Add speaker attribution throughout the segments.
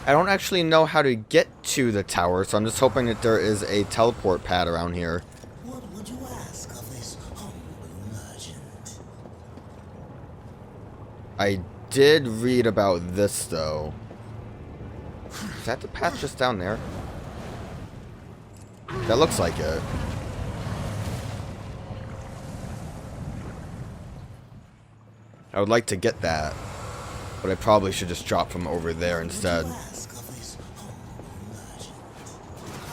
Speaker 1: I don't actually know how to get to the tower, so I'm just hoping that there is a teleport pad around here.
Speaker 2: What would you ask of this humble merchant?
Speaker 1: I did read about this, though. Is that the path just down there? That looks like it. I would like to get that, but I probably should just drop from over there instead.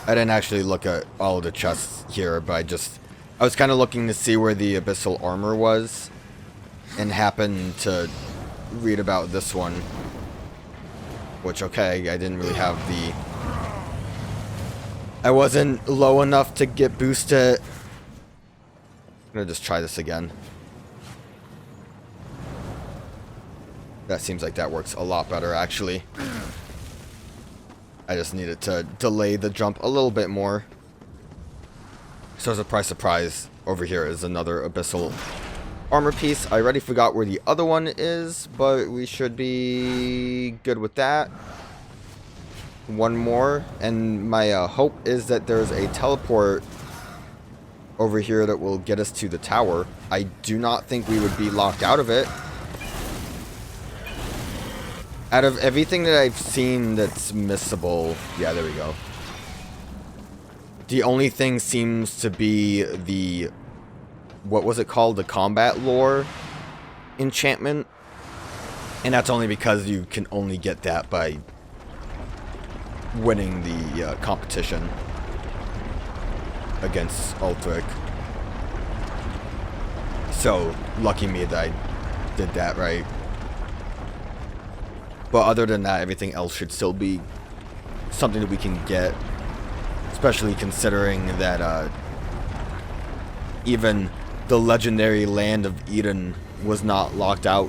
Speaker 1: I didn't actually look at all of the chests here, but I was kind of looking to see where the abyssal armor was, and happened to read about this one. Which, okay, I didn't really have the... I wasn't low enough to get boosted. I'm gonna just try this again. That seems like that works a lot better, actually. I just needed to delay the jump a little bit more. So surprise, surprise, over here is another abyssal armor piece. I already forgot where the other one is, but we should be good with that. One more, and my hope is that there's a teleport over here that will get us to the tower. I do not think we would be locked out of it. Out of everything that I've seen that's missable, yeah, there we go. The only thing seems to be the, what was it called? The combat lore enchantment. And that's only because you can only get that by winning the competition against Ulthric. So, lucky me that I did that right. But other than that, everything else should still be something that we can get. Especially considering that even the legendary land of Eden was not locked out.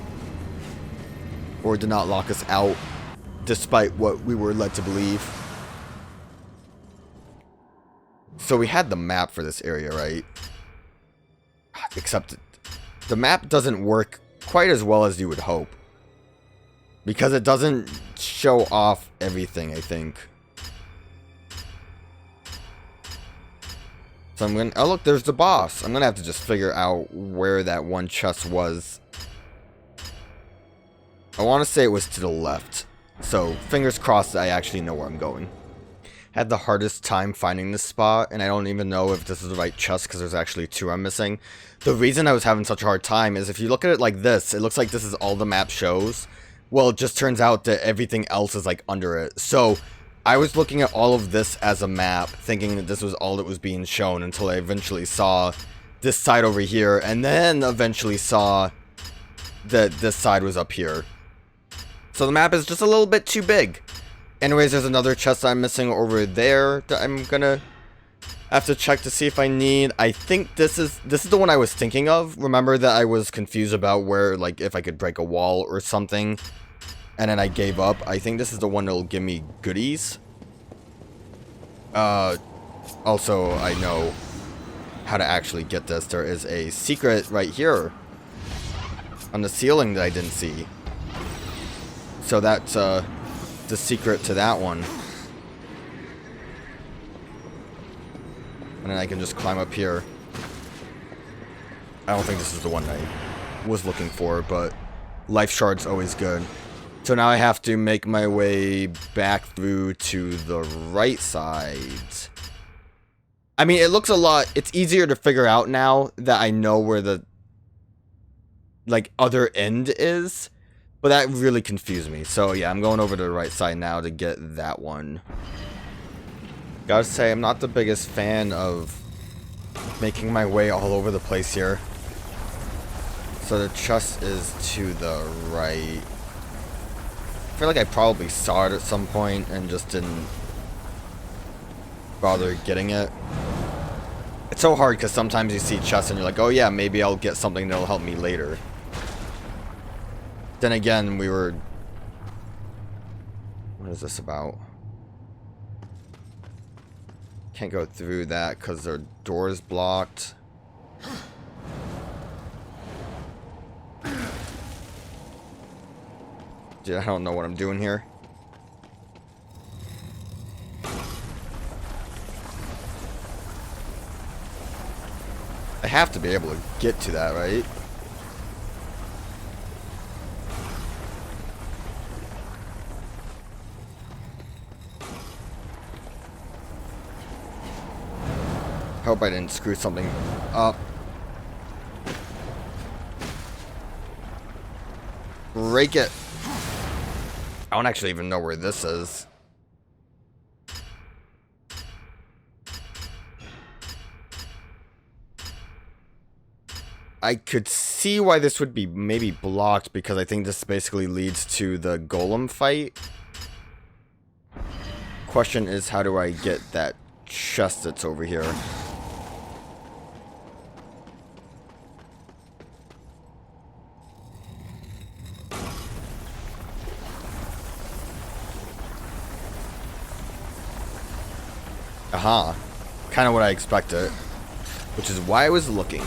Speaker 1: Or did not lock us out, despite what we were led to believe. So we had the map for this area, right? Except the map doesn't work quite as well as you would hope. Because it doesn't show off everything, I think. So I'm gonna... Oh, look, there's the boss. I'm gonna have to just figure out where that one chest was. I want to say it was to the left. So, fingers crossed that I actually know where I'm going. Had the hardest time finding this spot, and I don't even know if this is the right chest because there's actually two I'm missing. The reason I was having such a hard time is if you look at it like this, it looks like this is all the map shows. Well, it just turns out that everything else is like under it. So, I was looking at all of this as a map, thinking that this was all that was being shown until I eventually saw this side over here, and then eventually saw that this side was up here. So the map is just a little bit too big. Anyways, there's another chest I'm missing over there that I'm gonna have to check to see if I need. I think this is the one I was thinking of. Remember that I was confused about where, like, if I could break a wall or something, and then I gave up. I think this is the one that'll give me goodies. Also, I know how to actually get this. There is a secret right here on the ceiling that I didn't see. So that's the secret to that one. And then I can just climb up here. I don't think this is the one I was looking for, but life shard's always good. So now I have to make my way back through to the right side. I mean, it looks a lot... It's easier to figure out now that I know where the, like, other end is. But that really confused me. So, yeah, I'm going over to the right side now to get that one. Gotta say, I'm not the biggest fan of making my way all over the place here. So the chest is to the right. I feel like I probably saw it at some point and just didn't bother getting it. It's so hard because sometimes you see chests and you're like, oh yeah, maybe I'll get something that'll help me later. Then again, we were... What is this about? Can't go through that because their door's blocked. Dude, I don't know what I'm doing here. have to be able to get to that, right? Hope I didn't screw something up. Break it. I don't actually even know where this is. I could see why this would be maybe blocked, because I think this basically leads to the golem fight. Question is, how do I get that chest that's over here? Aha. Kind of what I expected. Which is why I was looking.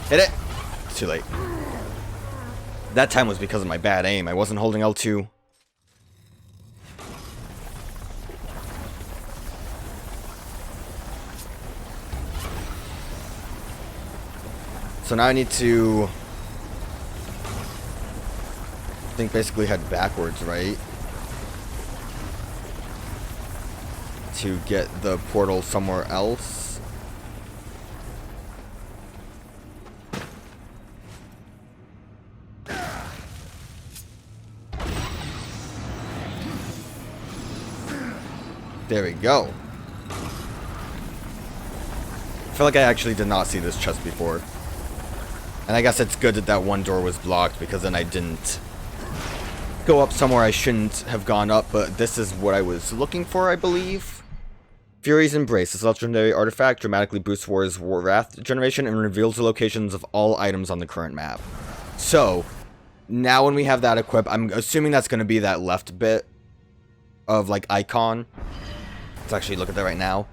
Speaker 1: Hit it! It's too late. That time was because of my bad aim. I wasn't holding L2. So now I need to... I think basically head backwards, right? To get the portal somewhere else. There we go. I feel like I actually did not see this chest before. And I guess it's good that that one door was blocked, because then I didn't go up somewhere I shouldn't have gone up, but this is what I was looking for, I believe. Fury's Embrace. This legendary artifact dramatically boosts War's Wrath generation and reveals the locations of all items on the current map. So, now when we have that equipped, I'm assuming that's going to be that left bit of, like, icon. Let's actually look at that right now.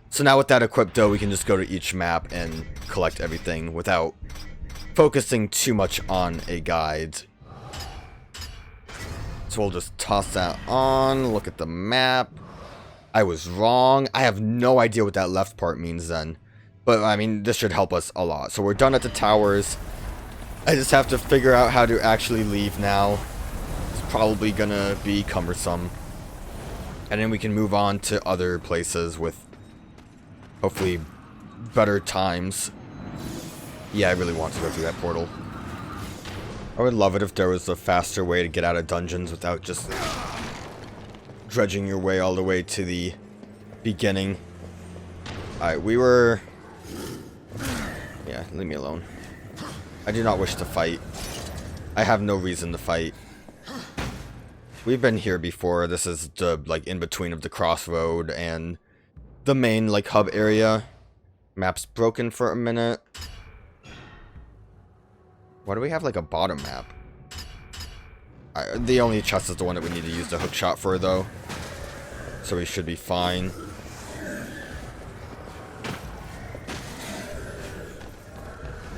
Speaker 1: So now with that equipped, though, we can just go to each map and collect everything without focusing too much on a guide. So we'll just toss that on, look at the map. I was wrong. I have no idea what that left part means then. But, I mean, this should help us a lot. So we're done at the towers. I just have to figure out how to actually leave now. It's probably gonna be cumbersome. And then we can move on to other places with, hopefully, better times. Yeah, I really want to go through that portal. I would love it if there was a faster way to get out of dungeons without just dredging your way all the way to the beginning. Alright, we were... Yeah, leave me alone. I do not wish to fight. I have no reason to fight. We've been here before. This is the, like, in-between of the crossroad and the main, like, hub area. Map's broken for a minute. Why do we have, like, a bottom map? The only chest is the one that we need to use the hook shot for, though. So we should be fine.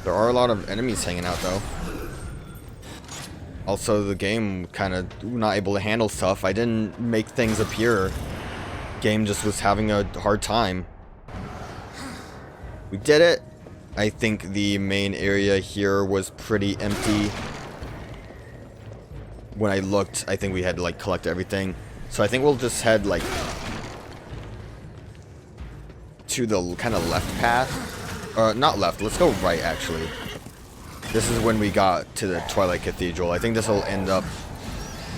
Speaker 1: There are a lot of enemies hanging out, though. Also, the game kind of not able to handle stuff. I didn't make things appear. Game just was having a hard time. We did it. I think the main area here was pretty empty. When I looked, I think we had to, like, collect everything. So I think we'll just head, like, to the kind of left path. Not left. Let's go right, actually. This is when we got to the Twilight Cathedral. I think this will end up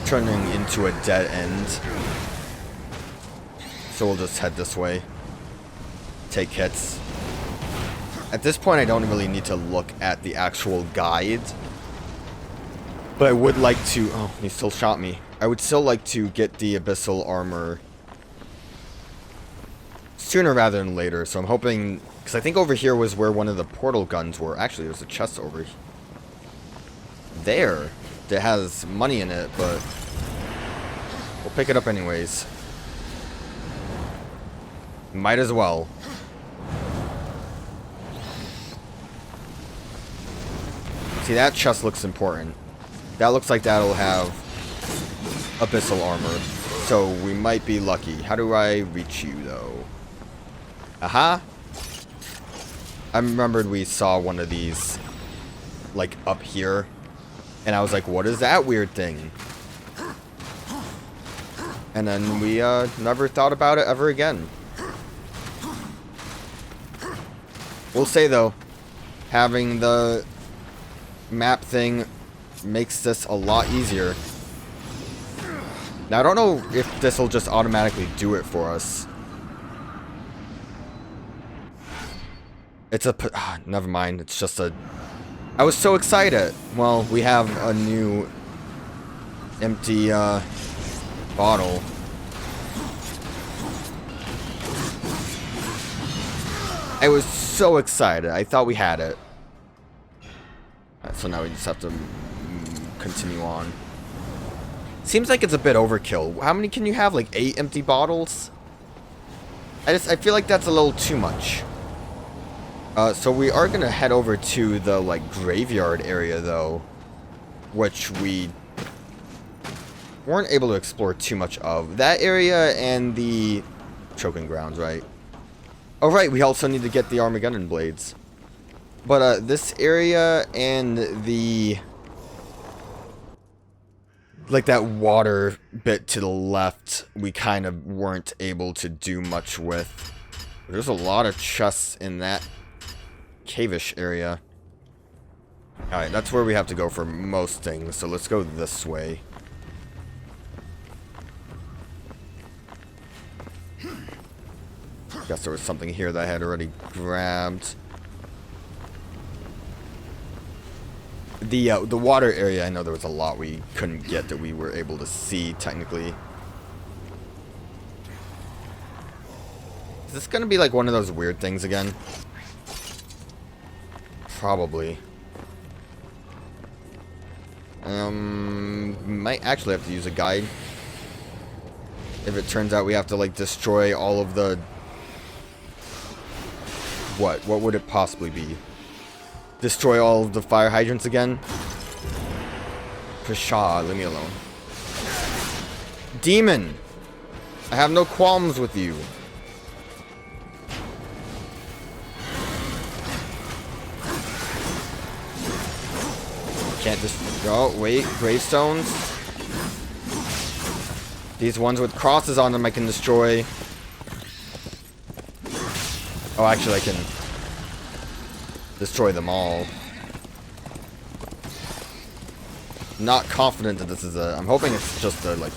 Speaker 1: turning into a dead end. So we'll just head this way. Take hits. At this point, I don't really need to look at the actual guide. But I would like to... Oh, he still shot me. I would still like to get the Abyssal Armor sooner rather than later. So I'm hoping... Because I think over here was where one of the portal guns were. Actually, there's a chest over there that has money in it, but we'll pick it up anyways. Might as well. See, that chest looks important. That looks like that'll have Abyssal Armor. So we might be lucky. How do I reach you, though? Aha! I remembered we saw one of these, like, up here. And I was like, what is that weird thing? And then we never thought about it ever again. We'll say, though, having the map thing makes this a lot easier. Now, I don't know if this will just automatically do it for us. It's a... never mind. It's just a... I was so excited. Well, we have a new empty bottle. I was so excited. I thought we had it. Right, so now we just have to continue on. Seems like it's a bit overkill. How many can you have? Like 8 empty bottles? I feel like that's a little too much. So we are gonna head over to the like graveyard area though, which we weren't able to explore too much of. That area and the choking grounds, right? Oh right, we also need to get the Armageddon blades. But this area and the like that water bit to the left, we kind of weren't able to do much with. There's a lot of chests in that cave-ish area. Alright, that's where we have to go for most things, so let's go this way. Guess there was something here that I had already grabbed. The water area, I know there was a lot we couldn't get that we were able to see, technically. Is this gonna be like one of those weird things again? Probably. Might actually have to use a guide. If it turns out we have to like destroy all of the... What would it possibly be? Destroy all of the fire hydrants again? Pshaw, leave me alone. Demon! I have no qualms with you. Can't just... Oh, wait. Gravestones. These ones with crosses on them I can destroy. Oh, actually I can destroy them all. Not confident that this is a... I'm hoping it's just a, like,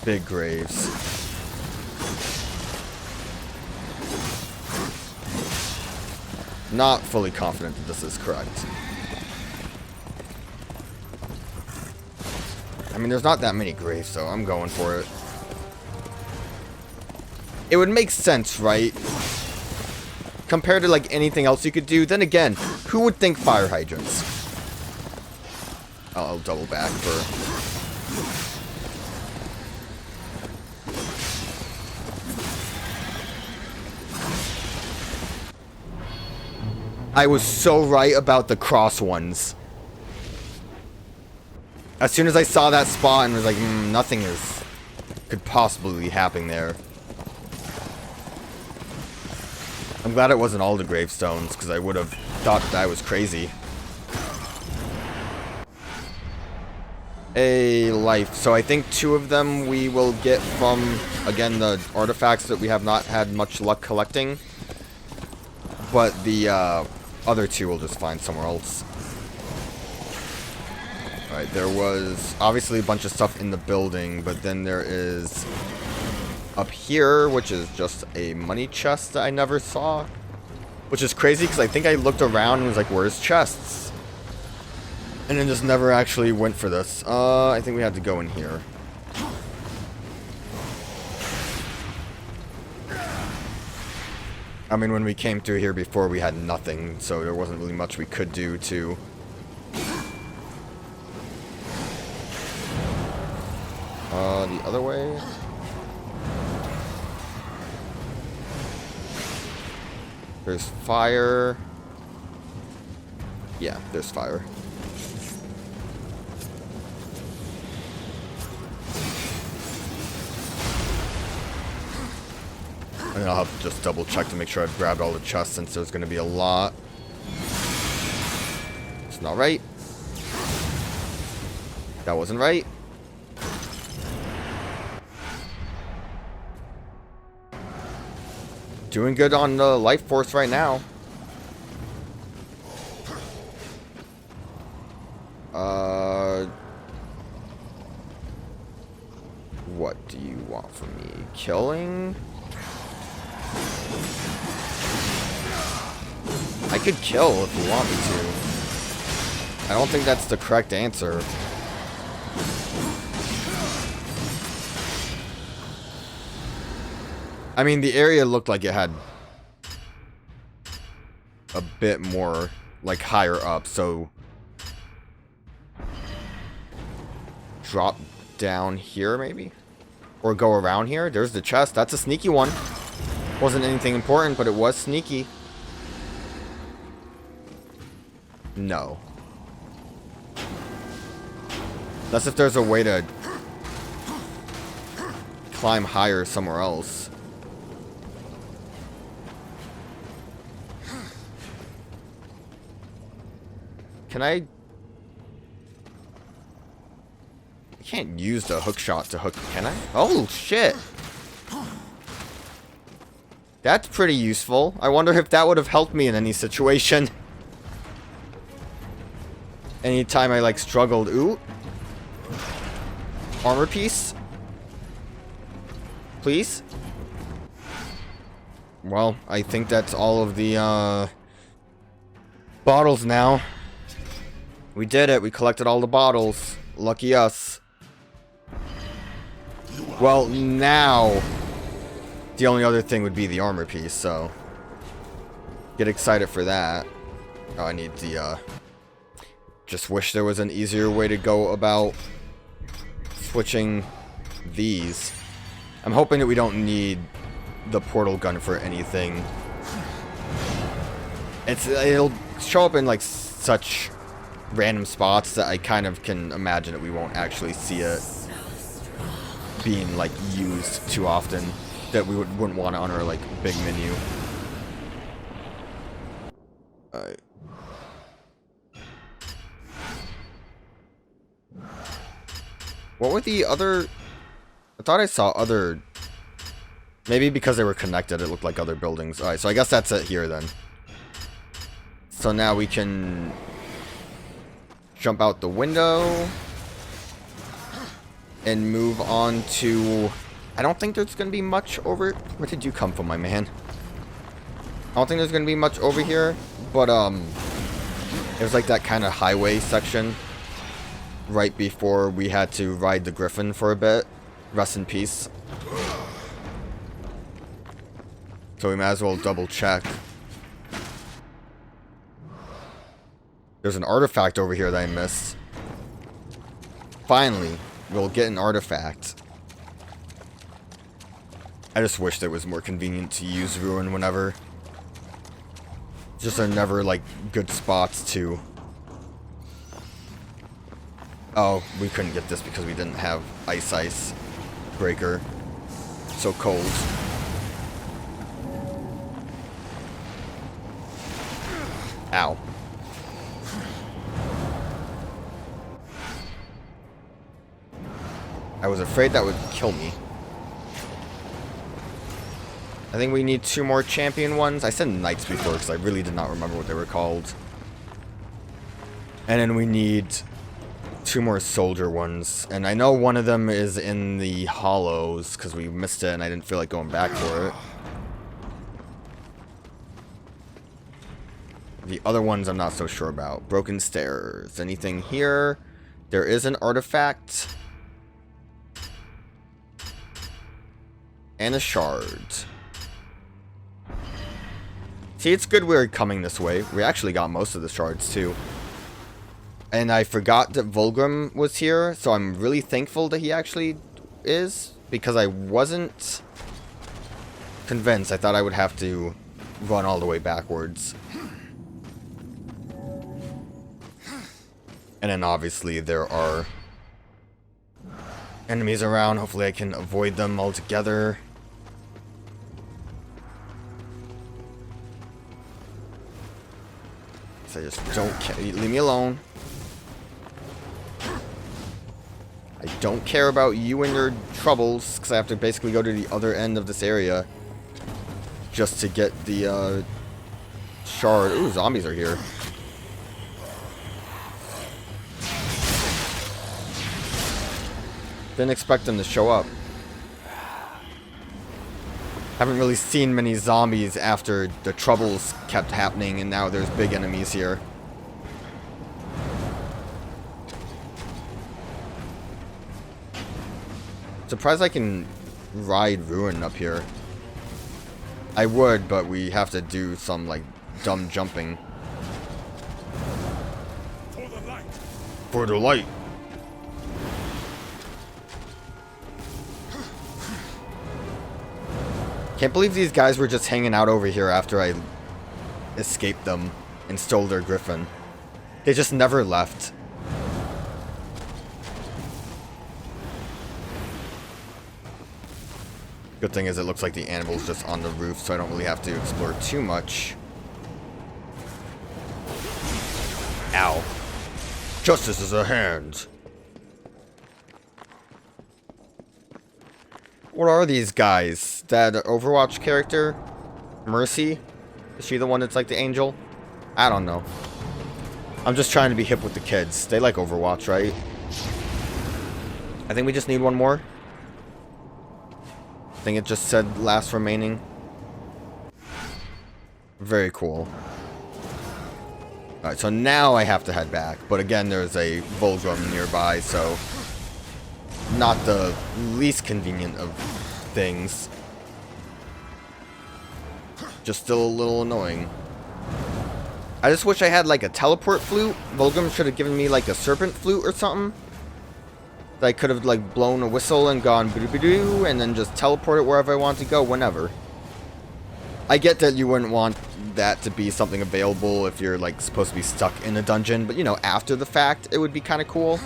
Speaker 1: big graves. Not fully confident that this is correct. I mean, there's not that many graves, so I'm going for it. It would make sense, right? Compared to, like, anything else you could do. Then again, who would think fire hydrants? I'll double back for... I was so right about the cross ones. As soon as I saw that spot and was like, nothing could possibly be happening there. I'm glad it wasn't all the gravestones, because I would have thought that I was crazy. A life. So I think 2 of them we will get from, again, the artifacts that we have not had much luck collecting. But the other 2 we'll just find somewhere else. Alright, there was obviously a bunch of stuff in the building, but then there is up here, which is just a money chest that I never saw. Which is crazy, because I think I looked around and was like, where's chests? And then just never actually went for this. I think we had to go in here. I mean, when we came through here before, we had nothing, so there wasn't really much we could do to... the other way? There's fire. Yeah, there's fire. And then I'll have to just double check to make sure I've grabbed all the chests since there's going to be a lot. It's not right. That wasn't right. Doing good on the life force right now. What do you want from me? Killing? I could kill if you want me to. I don't think that's the correct answer. I mean, the area looked like it had a bit more, like, higher up, so drop down here, maybe? Or go around here? There's the chest. That's a sneaky one. Wasn't anything important, but it was sneaky. No. That's if there's a way to climb higher somewhere else. Can I can't use the hook shot to hook, can I? Oh, shit. That's pretty useful. I wonder if that would have helped me in any situation. Anytime I, like, struggled. Ooh. Armor piece. Please. Well, I think that's all of the, bottles now. We did it. We collected all the bottles. Lucky us. Well, now the only other thing would be the armor piece, so get excited for that. Oh, I need the, just wish there was an easier way to go about switching these. I'm hoping that we don't need the portal gun for anything. It'll show up in, like, such random spots that I kind of can imagine that we won't actually see it being, like, used too often, that we wouldn't want it on our, like, big menu. Alright. What were the other... I thought I saw other... Maybe because they were connected, it looked like other buildings. Alright, so I guess that's it here, then. So now we can jump out the window and move on to... I don't think there's going to be much over... Where did you come from, my man? I don't think there's going to be much over here, but there's like that kind of highway section right before we had to ride the Griffin for a bit. Rest in peace. So we might as well double check. There's an artifact over here that I missed. Finally, we'll get an artifact. I just wish it was more convenient to use Ruin whenever. Just are never, like, good spots to... Oh, we couldn't get this because we didn't have Ice Breaker. So cold. Ow. I was afraid that would kill me. I think we need 2 more champion ones. I said knights before because I really did not remember what they were called. And then we need 2 more soldier ones. And I know one of them is in the hollows because we missed it and I didn't feel like going back for it. The other ones I'm not so sure about. Broken stairs. Anything here? There is an artifact. And a shard. See, it's good we're coming this way. We actually got most of the shards, too. And I forgot that Vulgrim was here, so I'm really thankful that he actually is. Because I wasn't convinced. I thought I would have to run all the way backwards. And then obviously there are enemies around. Hopefully I can avoid them altogether. 'Cause I just don't care. Leave me alone. I don't care about you and your troubles, because I have to basically go to the other end of this area just to get the shard. Ooh, zombies are here. Didn't expect them to show up. Haven't really seen many zombies after the troubles kept happening and now there's big enemies here. Surprised I can ride Ruin up here. I would, but we have to do some, like, dumb jumping.
Speaker 3: For the light.
Speaker 1: For the light. Can't believe these guys were just hanging out over here after I escaped them and stole their griffin. They just never left. Good thing is it looks like the animal's just on the roof, so I don't really have to explore too much. Ow. Justice is at hand. What are these guys? That Overwatch character? Mercy? Is she the one that's like the angel? I don't know. I'm just trying to be hip with the kids. They like Overwatch, right? I think we just need one more. I think it just said last remaining. Very cool. Alright, so now I have to head back. But again, there's a Volgrim nearby, so not the least convenient of things. Just still a little annoying. I just wish I had like a teleport flute. Volgrim should have given me like a serpent flute or something. That I could have like blown a whistle and gone boo-doo-boo-doo and then just teleported wherever I want to go whenever. I get that you wouldn't want that to be something available if you're like supposed to be stuck in a dungeon, but you know, after the fact, it would be kind of cool.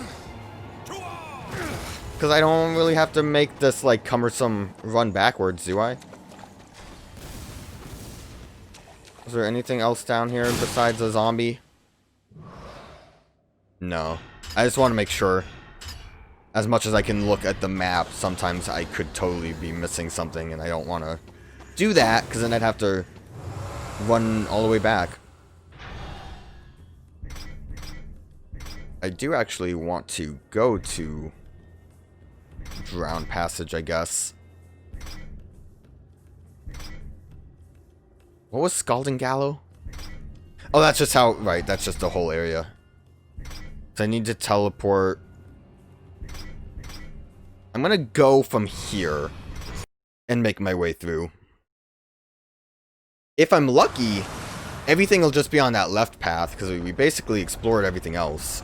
Speaker 1: Because I don't really have to make this like cumbersome run backwards, do I? Is there anything else down here besides a zombie? No. I just want to make sure. As much as I can look at the map, sometimes I could totally be missing something, and I don't want to do that, because then I'd have to run all the way back. I do actually want to go to Drowned Passage, I guess. What was Scalding Gallow? Oh, that's just how... Right, that's just the whole area. So I need to teleport. I'm gonna go from here and make my way through. If I'm lucky, everything will just be on that left path, because we basically explored everything else.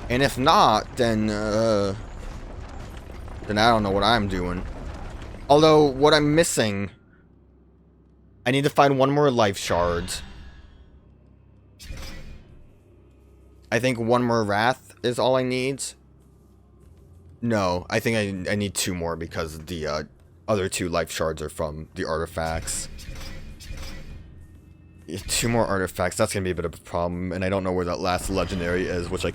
Speaker 1: And if not, then I don't know what I'm doing. Although, what I'm missing... I need to find one more life shard. I think one more wrath is all I need. No, I think I need two more because the other two life shards are from the artifacts. Yeah, two more artifacts, that's going to be a bit of a problem. And I don't know where that last legendary is, which I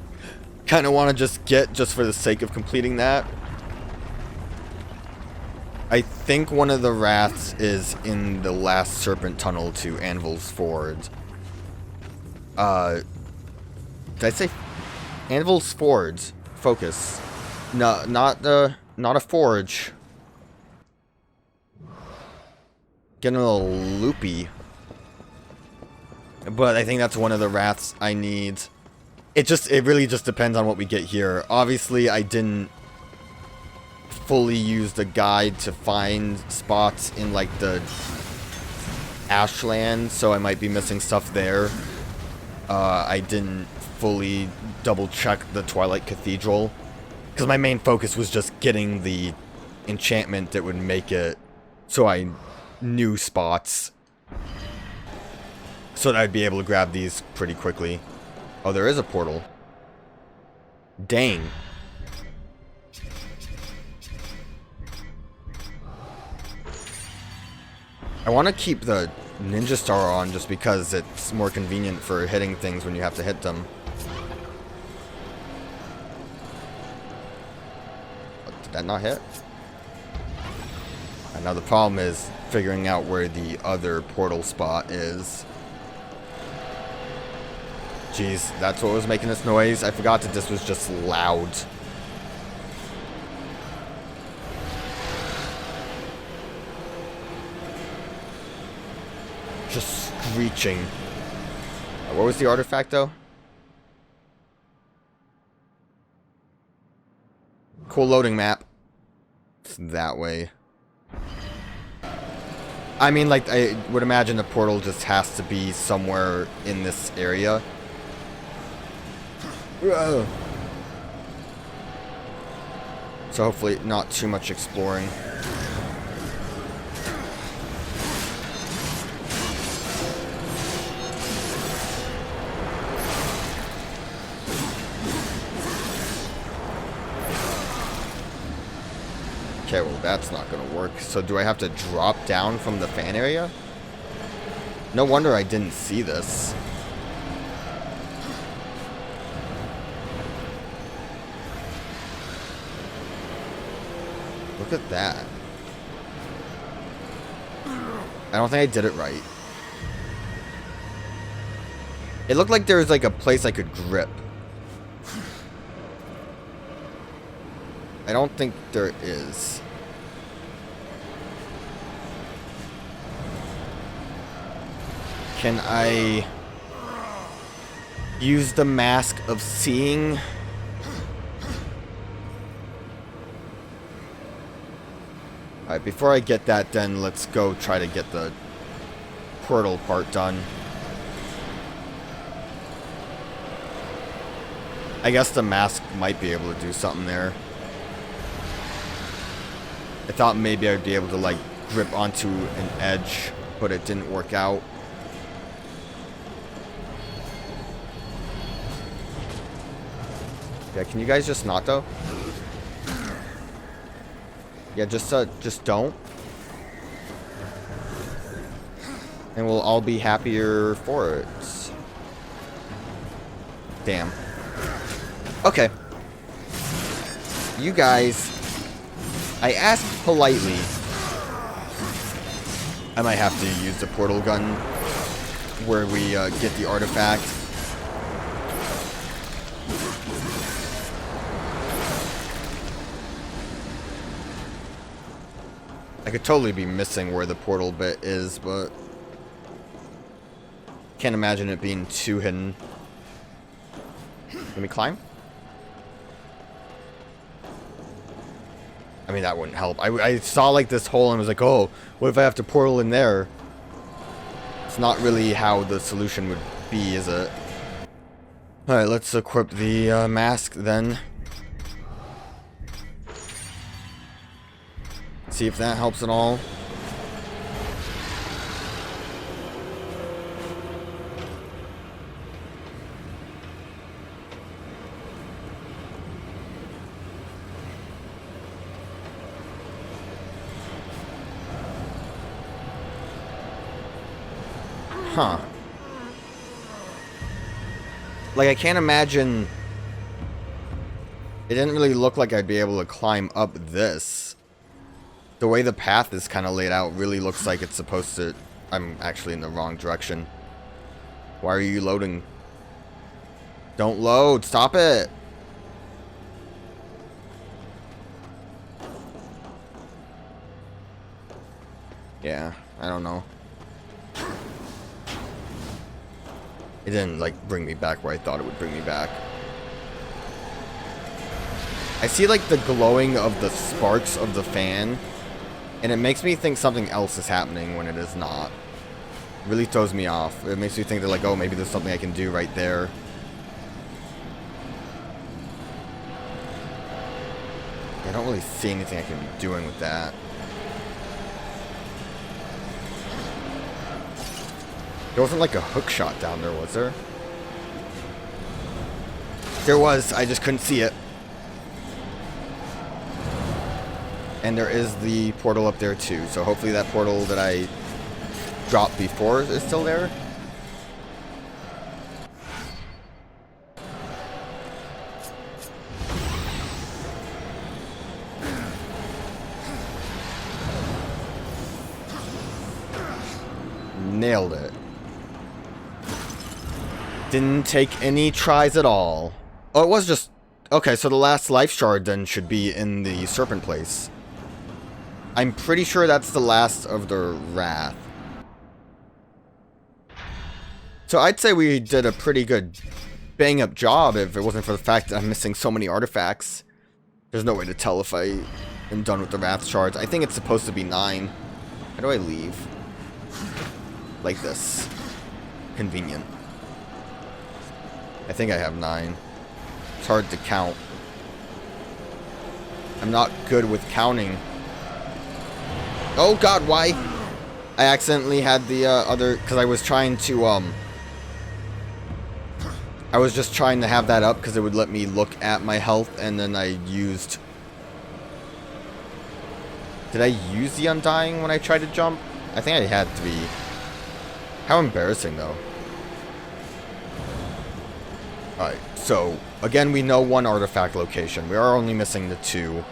Speaker 1: kind of want to just get just for the sake of completing that. I think one of the wraths is in the last serpent tunnel to Anvil's Forge. Did I say Anvil's Forge? Focus. No, not a forge. Getting a little loopy. But I think that's one of the wraths I need. It really just depends on what we get here. Obviously, I didn't fully use the guide to find spots in like the Ashland, so I might be missing stuff there. I didn't fully double check the Twilight Cathedral because my main focus was just getting the enchantment that would make it so I knew spots so that I'd be able to grab these pretty quickly. Oh, there is a portal. Dang. I want to keep the Ninja Star on just because it's more convenient for hitting things when you have to hit them. What, did that not hit? And now the problem is figuring out where the other portal spot is. Jeez, that's what was making this noise. I forgot that this was just loud. Just screeching. What was the artifact, though? Cool loading map. It's that way. I mean, like, I would imagine the portal just has to be somewhere in this area. Whoa. So hopefully not too much exploring. Okay, well that's not gonna work. So do I have to drop down from the fan area? No wonder I didn't see this. Look at that. I don't think I did it right. It looked like there was like a place I could grip. I don't think there is. Can I use the mask of seeing? Alright, before I get that, then let's go try to get the portal part done. I guess the mask might be able to do something there. I thought maybe I'd be able to, like, grip onto an edge, but it didn't work out. Yeah, can you guys just not, though? Yeah, just don't. And we'll all be happier for it. Damn. Okay. You guys... I asked politely. I might have to use the portal gun where we get the artifact. I could totally be missing where the portal bit is, but can't imagine it being too hidden. Can we climb? I mean, that wouldn't help. I saw like this hole and was like, oh, what if I have to portal in there? It's not really how the solution would be, is it? Alright, let's equip the mask then. See if that helps at all. Huh. Like, I can't imagine... It didn't really look like I'd be able to climb up this. The way the path is kind of laid out really looks like it's supposed to... I'm actually in the wrong direction. Why are you loading? Don't load! Stop it! Yeah, I don't know. It didn't, like, bring me back where I thought it would bring me back. I see, like, the glowing of the sparks of the fan, and it makes me think something else is happening when it is not. It really throws me off. It makes me think that, like, oh, maybe there's something I can do right there. I don't really see anything I can be doing with that. There wasn't like a hook shot down there, was there? There was, I just couldn't see it. And there is the portal up there too, so hopefully that portal that I dropped before is still there. Nailed it. Didn't take any tries at all. Oh, it was just... Okay, so the last life shard then should be in the serpent place. I'm pretty sure that's the last of the wrath. So I'd say we did a pretty good bang-up job if it wasn't for the fact that I'm missing so many artifacts. There's no way to tell if I am done with the wrath shards. I think it's supposed to be 9. How do I leave? Like this. Convenient. I think I have 9. It's hard to count. I'm not good with counting. Oh god, why? I accidentally had the other... Because I was trying to, I was just trying to have that up because it would let me look at my health, and then I used... Did I use the Undying when I tried to jump? I think I had to be... How embarrassing, though. Alright, so, again, we know 1 artifact location. We are only missing the 2.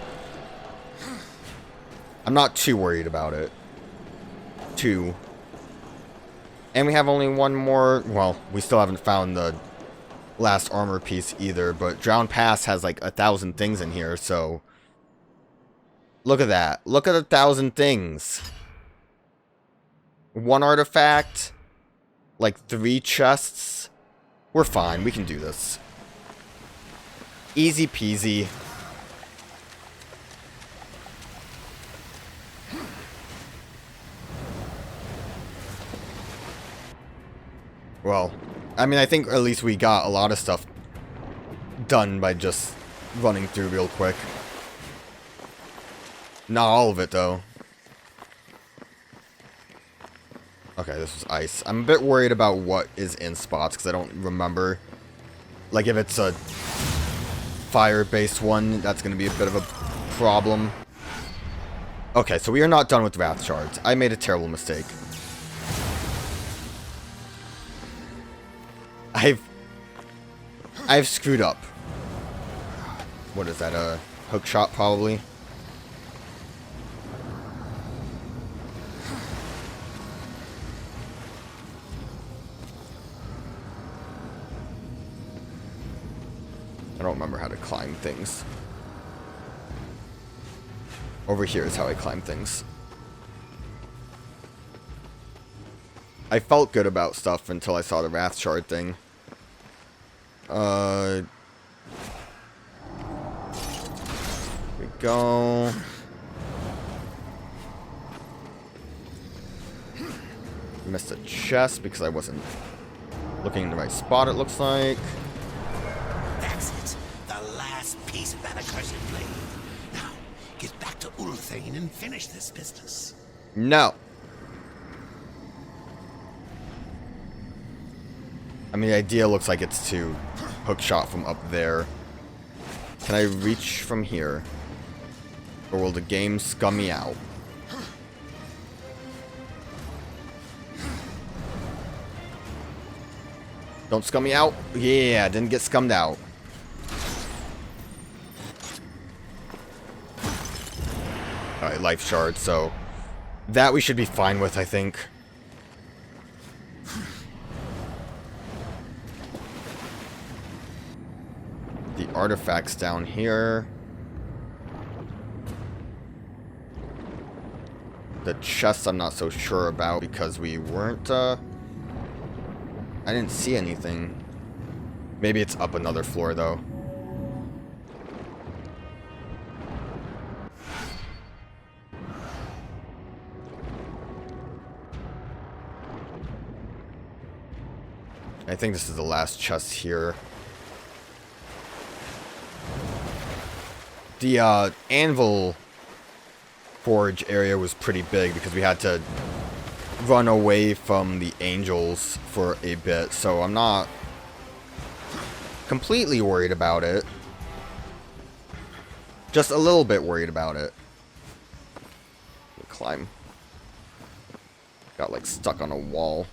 Speaker 1: I'm not too worried about it. 2. And we have only 1 more... Well, we still haven't found the last armor piece either, but Drowned Pass has like 1,000 things in here, so... Look at that. Look at 1,000 things. 1 artifact. Like 3 chests. We're fine. We can do this. Easy peasy. Well, I mean, I think at least we got a lot of stuff done by just running through real quick. Not all of it, though. Okay, this was ice. I'm a bit worried about what is in spots, because I don't remember. Like, if it's a fire-based one, that's going to be a bit of a problem. Okay, so we are not done with Wrath Shards. I made a terrible mistake. I've screwed up. What is that, a hook shot, probably? I don't remember how to climb things. Over here is how I climb things. I felt good about stuff until I saw the Wrath Shard thing. Here we go. Missed a chest because I wasn't looking in the right spot, it looks like.
Speaker 2: That's it. The last piece of that accursed blade. Now, get back to Ulthane and finish this business.
Speaker 1: No. I mean, the idea looks like it's to hook shot from up there. Can I reach from here? Or will the game scum me out? Don't scum me out. Yeah, didn't get scummed out. Alright, life shard, so that we should be fine with, I think. The artifacts down here. The chests I'm not so sure about because we weren't, I didn't see anything. Maybe it's up another floor, though. I think this is the last chest here. The anvil forge area was pretty big because we had to run away from the angels for a bit, so I'm not completely worried about it. Just a little bit worried about it. Climb. Got like stuck on a wall.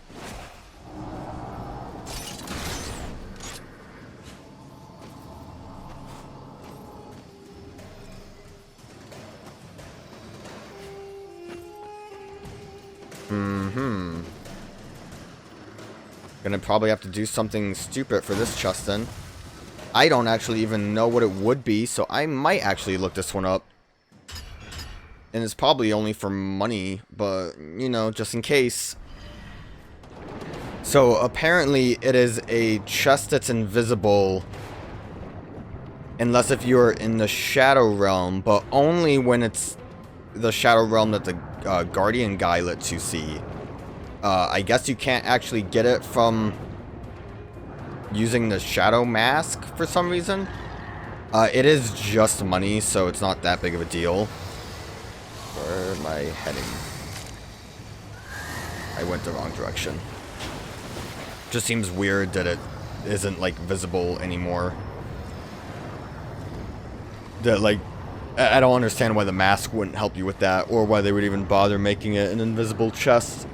Speaker 1: Gonna probably have to do something stupid for this chest then. I don't actually even know what it would be, so I might actually look this one up. And it's probably only for money, but, you know, just in case. So, apparently it is a chest that's invisible. Unless if you're in the Shadow Realm, but only when it's the Shadow Realm that the Guardian guy lets you see. I guess you can't actually get it from using the Shadow Mask for some reason. It is just money, so it's not that big of a deal. Where am I heading? I went the wrong direction. Just seems weird that it isn't, like, visible anymore. That, like, I don't understand why the mask wouldn't help you with that, or why they would even bother making it an invisible chest.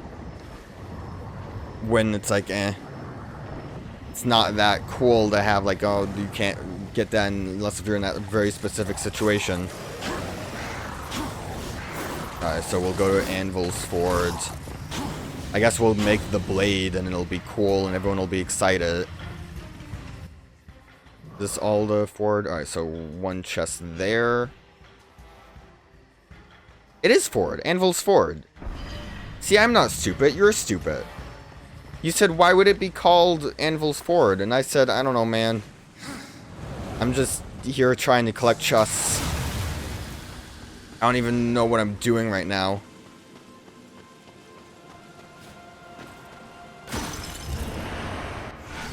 Speaker 1: When it's like, it's not that cool to have, like, oh, you can't get that unless if you're in that very specific situation. Alright, so we'll go to Anvil's Forge. I guess we'll make the blade and it'll be cool and everyone will be excited. This all the Ford? Alright, so one chest there. It is Ford. Anvil's Ford. See, I'm not stupid. You're stupid. You said, why would it be called Anvil's Ford? And I said, I don't know, man. I'm just here trying to collect chests. I don't even know what I'm doing right now.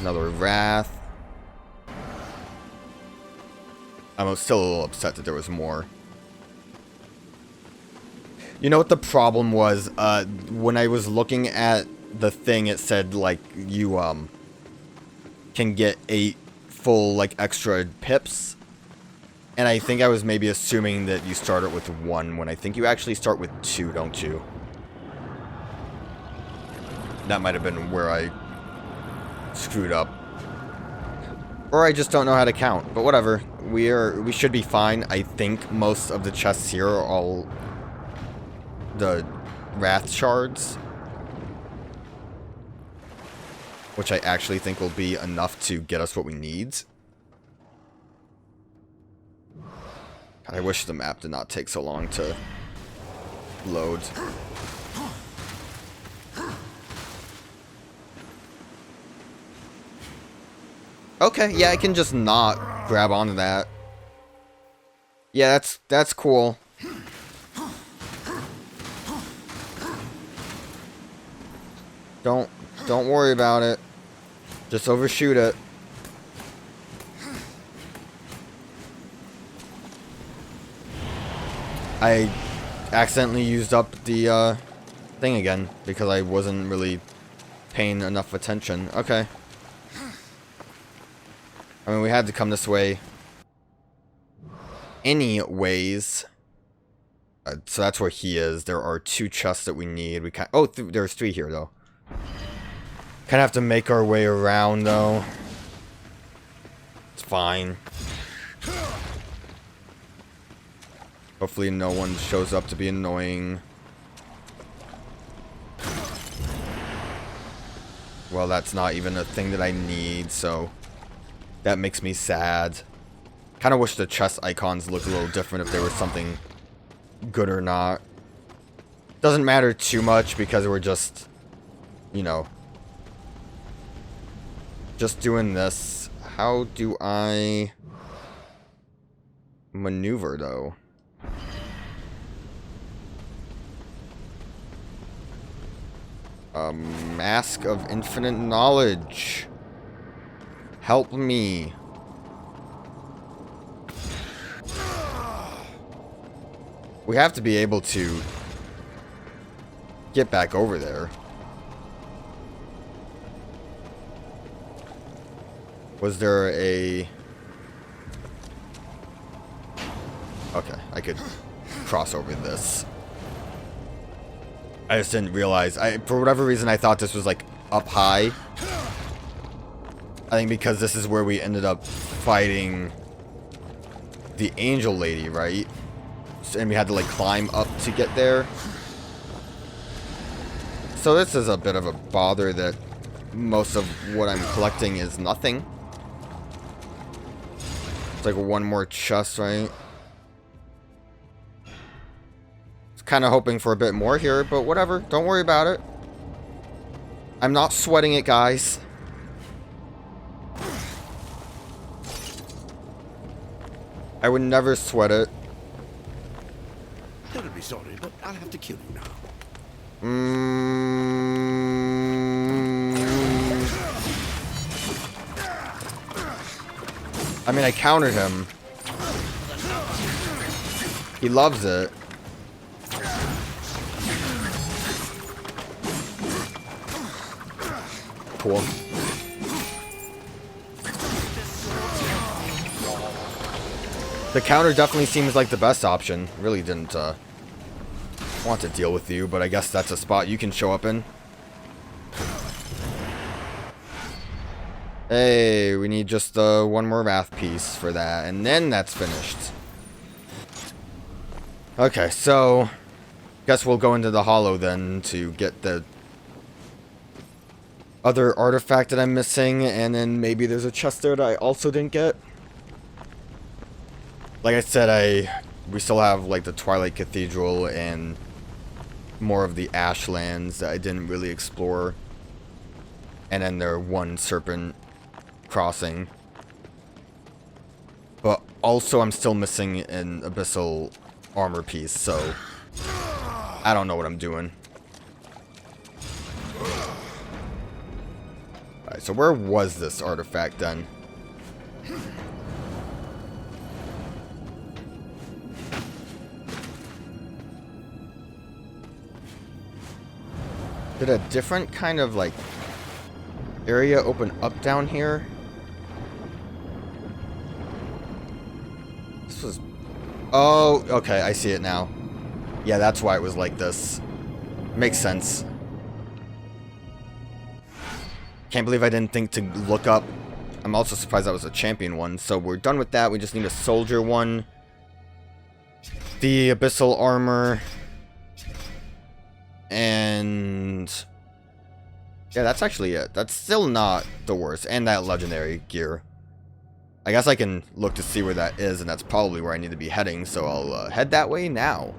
Speaker 1: Another Wrath. I'm still a little upset that there was more. You know what the problem was? When I was looking at the thing, it said, like, you, can get 8 full, like, extra pips. And I think I was maybe assuming that you started with 1, when I think you actually start with 2, don't you? That might have been where I screwed up. Or I just don't know how to count, but whatever. We should be fine. I think most of the chests here are all the Wrath shards, which I actually think will be enough to get us what we need. God, I wish the map did not take so long to load. Okay, yeah, I can just not grab onto that. Yeah, that's cool. Don't worry about it. Just overshoot it. I accidentally used up the thing again because I wasn't really paying enough attention. Okay. I mean, we had to come this way anyways. So that's where he is. There are 2 chests that we need. We can't. Oh, there's 3 here though. Kind of have to make our way around though. It's fine. Hopefully no one shows up to be annoying. Well, that's not even a thing that I need, so that makes me sad. Kind of wish the chest icons looked a little different if there was something good or not. Doesn't matter too much because we're just, you know, just doing this. How do I maneuver though? Mask of Infinite Knowledge. Help me. We have to be able to get back over there. Was there a... Okay, I could cross over this. I just didn't realize. For whatever reason, I thought this was like up high. I think because this is where we ended up fighting the angel lady, right? And we had to like climb up to get there. So this is a bit of a bother that most of what I'm collecting is nothing. It's like one more chest, right? It's kind of hoping for a bit more here, but whatever. Don't worry about it. I'm not sweating it, guys. I would never sweat it.
Speaker 2: Don't be sorry, but I'll have to kill you now.
Speaker 1: I mean, I countered him. He loves it. Cool. The counter definitely seems like the best option. Really didn't want to deal with you, but I guess that's a spot you can show up in. Hey, we need just one more wrath piece for that, and then that's finished. Okay, so guess we'll go into the hollow then to get the other artifact that I'm missing, and then maybe there's a chest there that I also didn't get. Like I said, we still have like the Twilight Cathedral and more of the Ashlands that I didn't really explore, and then their one serpent crossing. But also I'm still missing an abyssal armor piece, so I don't know what I'm doing. Alright, so where was this artifact then? Did a different kind of like area open up down here? This was... Oh, okay, I see it now. Yeah, that's why it was like this. Makes sense. Can't believe I didn't think to look up. I'm also surprised that was a champion one. So we're done with that. We just need a soldier one. The abyssal armor. And yeah, that's actually it. That's still not the worst. And that legendary gear. I guess I can look to see where that is, and that's probably where I need to be heading, so I'll head that way now.